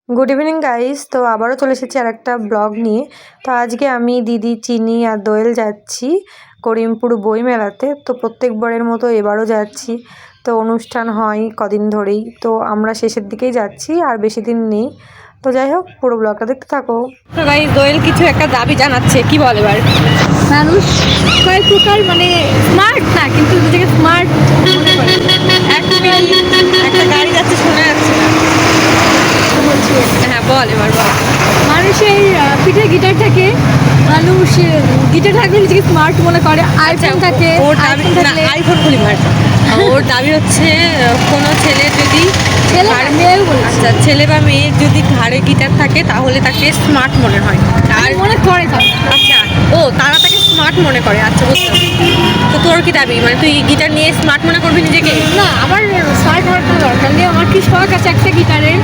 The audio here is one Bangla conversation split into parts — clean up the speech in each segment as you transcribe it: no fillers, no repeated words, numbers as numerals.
Good evening guys. তো আবারও চলে এসেছি আর একটা ব্লগ নিয়ে। তো আজকে আমি, দিদি, চিনি আর দোয়েল যাচ্ছি করিমপুর বইমেলাতে। তো প্রত্যেকবারের মতো এবারও যাচ্ছি। তো অনুষ্ঠান হয় কদিন ধরেই, তো আমরা শেষের দিকেই যাচ্ছি, আর বেশি দিন নেই। তো যাই হোক, পুরো ব্লগটা দেখতে থাকো। তো গাইস, দোয়েল কিছু একটা দাবি জানাচ্ছে, কি বলে? এবার মানুষ কয়েক প্রকার, মানে স্মার্ট না, কিন্তু নিজেকে স্মার্ট মনে করে। একটা গাড়ি যাচ্ছে, শোনা যাচ্ছে না। হ্যাঁ বল, এবার বল। মানুষের পিঠে গিটার থাকে, মানুষ গিটার থাকলে নিজেকে স্মার্ট মনে করে। আইফোন থাকে, ওর দাবি আইফোন খুলি ভাই। ওর দাবি হচ্ছে কোনো ছেলে যদি আচ্ছা ছেলে বা মেয়ের যদি ঘাড়ে গিটার থাকে তাহলে তাকে স্মার্ট মনে হয়, আর মনে করে। আচ্ছা, ও তারা তাকে স্মার্ট মনে করে। আচ্ছা, বুঝলাম। তো তোর কি দাবি, মানে তুই গিটার নিয়ে স্মার্ট মনে করবি নিজেকে? না, আমার স্মার্ট হওয়ার কোনো দরকার নেই। আমার কি শখ আছে একটা গিটারের,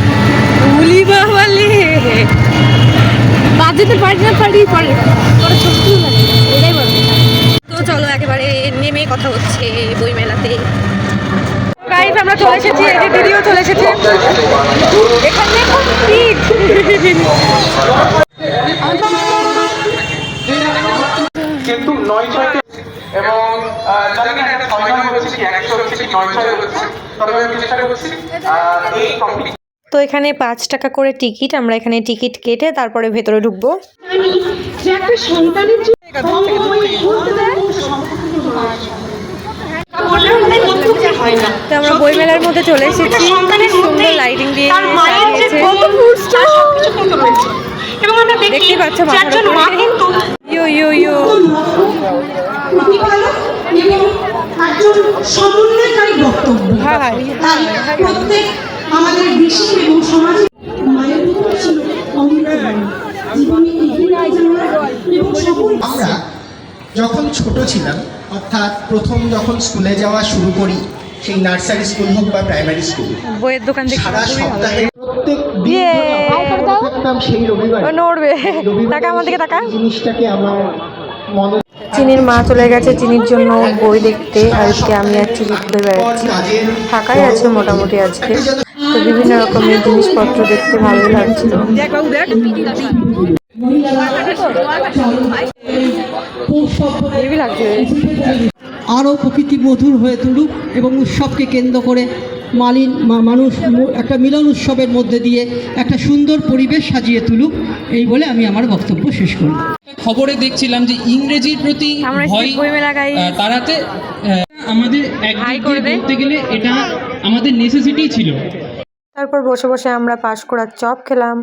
উলি বাবালে বাজাতে পারি না পারি পরে ছোট্ট লাগে, এটাই বলবো। তো চলো, একেবারে নেমে কথা হচ্ছে বইমেলাতে। গাইস, আমরা চলে এসেছি, এই যে দিদিও চলে এসেছে। এখানে খুব ভিড়। কিন্তু ৯-৬ এবং জানি না এটা ৬ হচ্ছে কি ১০০ হচ্ছে কি ৯-৬ হচ্ছে, তবে আমি চেষ্টা করছি এই টপিক। তো এখানে ৫ টাকা করে টিকিট। আমরা এখানে টিকিট কেটে তারপরে ভেতরে ঢুকবো। তো আমরা বইমেলার মধ্যে চলে এসেছি। সুন্দর লাইটিং দিয়ে সাজিয়েছে। দেখতেই পাচ্ছ মাথার উপরে। ইয়ো ইয়ো ইয়ো। সমন্বয়কারী বক্তব্য। প্রত্যেক আমাদের দেশে এবং সমাজে মায়ের ভূমিকা ছিল অমূল্যবান। জীবনে এগিয়ে যাওয়া এবং সকল। আমরা যখন ছোট ছিলাম, অর্থাৎ প্রথম যখন স্কুলে যাওয়া শুরু করি, সেই নার্সারি স্কুল হোক বা প্রাইমারি স্কুল, বইয়ের দোকান থেকে সারা সপ্তাহে প্রত্যেক দিন থাকতাম সেই রবিবার। নড়বে টাকা আমার দিকে টাকা। জিনিসটাকে আমার মনে। চিনির মা চলে গেছে চিনির জন্য বই দেখতে, আর আজকে আমি আর চিনি ঘুরে বেড়াচ্ছি। ফাঁকাই আছে মোটামুটি আজকে। তো বিভিন্ন রকমের জিনিসপত্র দেখতে ভালোই লাগছিল। আরও প্রকৃতি মধুর হয়ে তুলুক এবং উৎসবকে কেন্দ্র করে মানুষ একটা মিলন উৎসবের মধ্যে দিয়ে একটা সুন্দর পরিবেশ সাজিয়ে তুলুক, এই বলে আমি আমার বক্তব্য শেষ করি। খবরে দেখছিলাম যে ইংরেজির প্রতি ভয় তাড়াতে আমাদের একদিকে বলতে গেলে এটা আমাদের নেসেসিটি ছিল। তারপর বসে বসে আমরা পাঁশকুড়ার চপ খেলাম।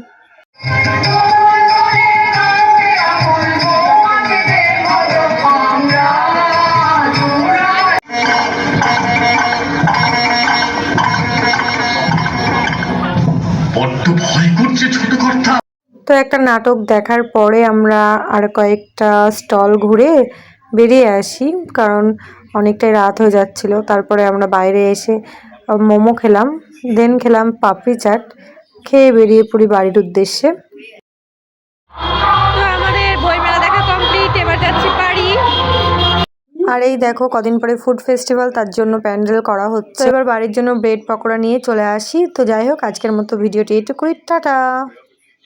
তো একটা নাটক দেখার পরে আমরা আর কয়েকটা স্টল ঘুরে বেরিয়ে আসি, কারণ অনেকটাই রাত হয়ে যাচ্ছিল। তারপরে আমরা বাইরে এসে মোমো খেলাম, দেন খেলাম পাপড়ি চাট, খেয়ে বেরিয়ে পড়ি বাড়ির উদ্দেশ্যে। তো আমাদের বইমেলা দেখা কমপ্লিট, এবার যাচ্ছি বাড়ি। আর এই দেখো, কদিন পরে ফুড ফেস্টিভ্যাল, তার জন্য প্যান্ডেল করা হচ্ছে। এবার বাড়ির জন্য ব্রেড পকোড়া নিয়ে চলে আসি। তো যাই হোক, আজকের মতো ভিডিওটি এটুকুই। টাটা।